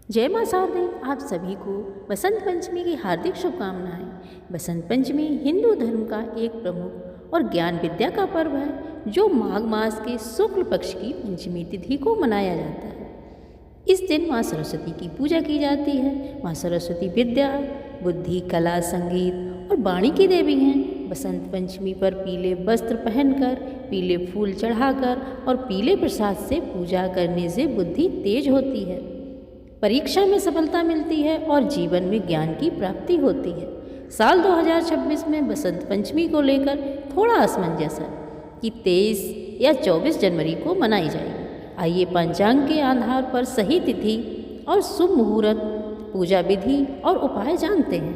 जय मां शारदे। आप सभी को बसंत पंचमी की हार्दिक शुभकामनाएं। बसंत पंचमी हिंदू धर्म का एक प्रमुख और ज्ञान विद्या का पर्व है जो माघ मास के शुक्ल पक्ष की पंचमी तिथि को मनाया जाता है। इस दिन मां सरस्वती की पूजा की जाती है। मां सरस्वती विद्या, बुद्धि, कला, संगीत और वाणी की देवी हैं। बसंत पंचमी पर पीले वस्त्र पहनकर, पीले फूल चढ़ाकर और पीले प्रसाद से पूजा करने से बुद्धि तेज होती है, परीक्षा में सफलता मिलती है और जीवन में ज्ञान की प्राप्ति होती है। साल 2026 में बसंत पंचमी को लेकर थोड़ा असमंजस है कि 23 या 24 जनवरी को मनाई जाएगी। आइए पंचांग के आधार पर सही तिथि और शुभ मुहूर्त, पूजा विधि और उपाय जानते हैं।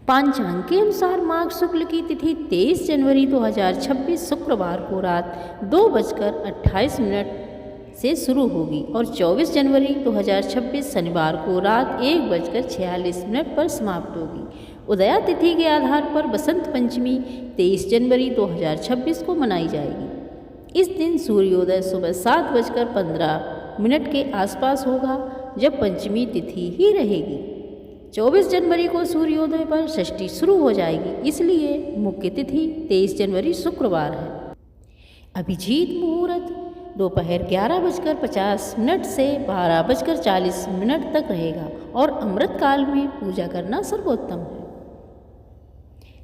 पंचांग के अनुसार माघ शुक्ल की तिथि 23 जनवरी 2026 शुक्रवार को रात 2:28 से शुरू होगी और 24 जनवरी 2026 शनिवार को रात 1:46 पर समाप्त होगी। उदया तिथि के आधार पर बसंत पंचमी 23 जनवरी 2026 को मनाई जाएगी। इस दिन सूर्योदय सुबह 7:15 के आसपास होगा, जब पंचमी तिथि ही रहेगी। 24 जनवरी को सूर्योदय पर षष्ठी शुरू हो जाएगी, इसलिए मुख्य तिथि 23 जनवरी शुक्रवार है। अभिजीत मुहूर्त दोपहर 11:50 से 12:40 तक रहेगा और अमृत काल में पूजा करना सर्वोत्तम है।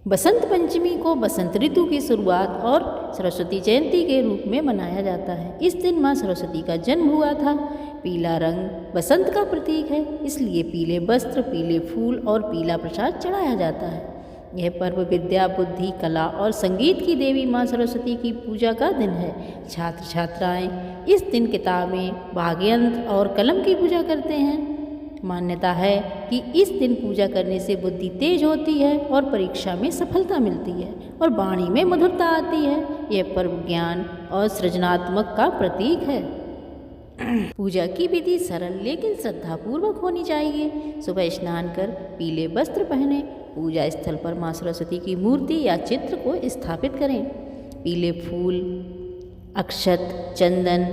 बसंत पंचमी को बसंत ऋतु की शुरुआत और सरस्वती जयंती के रूप में मनाया जाता है। इस दिन मां सरस्वती का जन्म हुआ था। पीला रंग बसंत का प्रतीक है, इसलिए पीले वस्त्र, पीले फूल और पीला प्रसाद चढ़ाया जाता है। यह पर्व विद्या, बुद्धि, कला और संगीत की देवी मां सरस्वती की पूजा का दिन है। छात्र छात्राएं इस दिन किताबें, वाग्यंत्र और कलम की पूजा करते हैं। मान्यता है कि इस दिन पूजा करने से बुद्धि तेज होती है और परीक्षा में सफलता मिलती है और वाणी में मधुरता आती है। यह पर्व ज्ञान और सृजनात्मक का प्रतीक है। पूजा की विधि सरल लेकिन श्रद्धापूर्वक होनी चाहिए। सुबह स्नान कर पीले वस्त्र पहने, पूजा स्थल पर मां सरस्वती की मूर्ति या चित्र को स्थापित करें। पीले फूल, अक्षत, चंदन,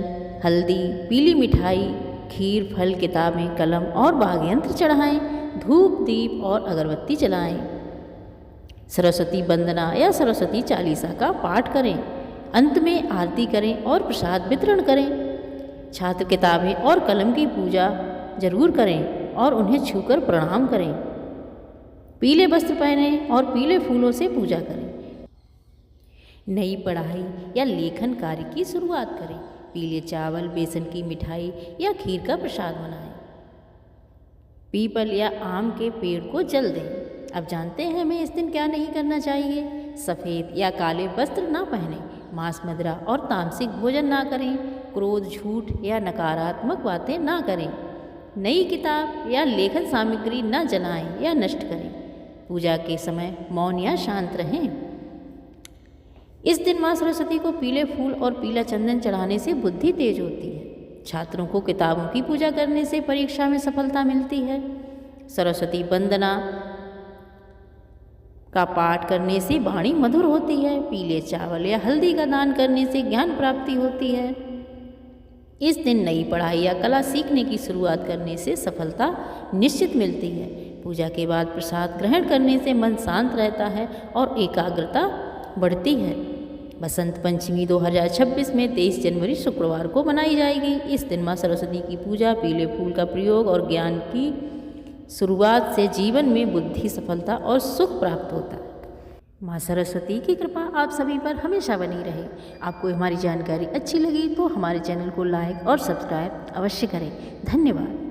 हल्दी, पीली मिठाई, खीर, फल, किताबें, कलम और वाग्यंत्र चढ़ाएं। धूप, दीप और अगरबत्ती जलाएं। सरस्वती वंदना या सरस्वती चालीसा का पाठ करें। अंत में आरती करें और प्रसाद वितरण करें। छात्र किताबें और कलम की पूजा जरूर करें और उन्हें छूकर प्रणाम करें। पीले वस्त्र पहनें और पीले फूलों से पूजा करें। नई पढ़ाई या लेखन कार्य की शुरुआत करें। पीले चावल, बेसन की मिठाई या खीर का प्रसाद बनाएं। पीपल या आम के पेड़ को जल दें। अब जानते हैं हमें इस दिन क्या नहीं करना चाहिए। सफ़ेद या काले वस्त्र ना पहनें। मांस, मदिरा और तामसिक भोजन ना करें। क्रोध, झूठ या नकारात्मक बातें ना करें। नई किताब या लेखन सामग्री न जलाएं या नष्ट करें। पूजा के समय मौन या शांत रहें। इस दिन मां सरस्वती को पीले फूल और पीला चंदन चढ़ाने से बुद्धि तेज होती है। छात्रों को किताबों की पूजा करने से परीक्षा में सफलता मिलती है। सरस्वती वंदना का पाठ करने से वाणी मधुर होती है। पीले चावल या हल्दी का दान करने से ज्ञान प्राप्ति होती है। इस दिन नई पढ़ाई या कला सीखने की शुरुआत करने से सफलता निश्चित मिलती है। पूजा के बाद प्रसाद ग्रहण करने से मन शांत रहता है और एकाग्रता बढ़ती है। बसंत पंचमी 2026 में 23 जनवरी शुक्रवार को मनाई जाएगी। इस दिन मां सरस्वती की पूजा, पीले फूल का प्रयोग और ज्ञान की शुरुआत से जीवन में बुद्धि, सफलता और सुख प्राप्त होता है। मां सरस्वती की कृपा आप सभी पर हमेशा बनी रहे। आपको हमारी जानकारी अच्छी लगी तो हमारे चैनल को लाइक और सब्सक्राइब अवश्य करें। धन्यवाद।